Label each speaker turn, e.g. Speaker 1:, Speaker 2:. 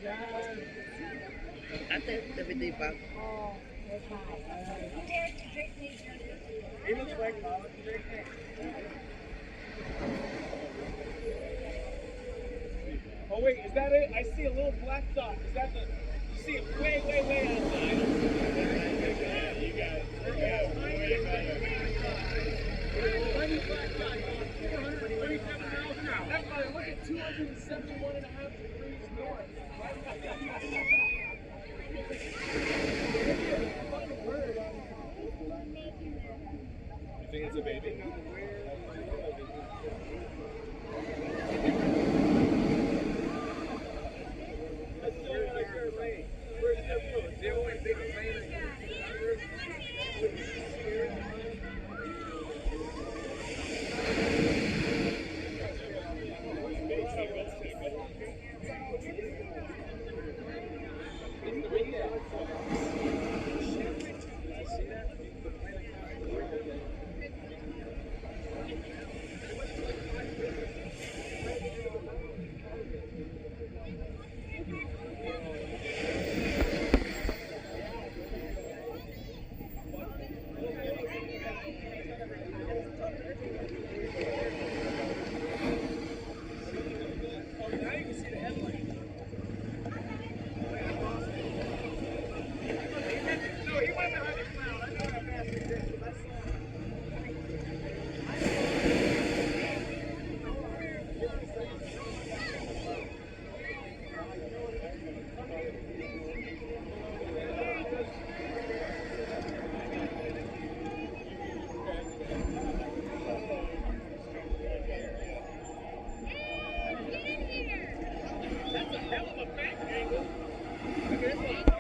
Speaker 1: Ate, everyday pa.
Speaker 2: He looks like college. Oh wait, is that it? I see a little black dot. Is that the? You see it way outside. You got it. Tiny black dot going 437 miles an hour. That's why look at 271.5 degrees north. You think it's a baby? That's a hell of a bank angle. Look at this one.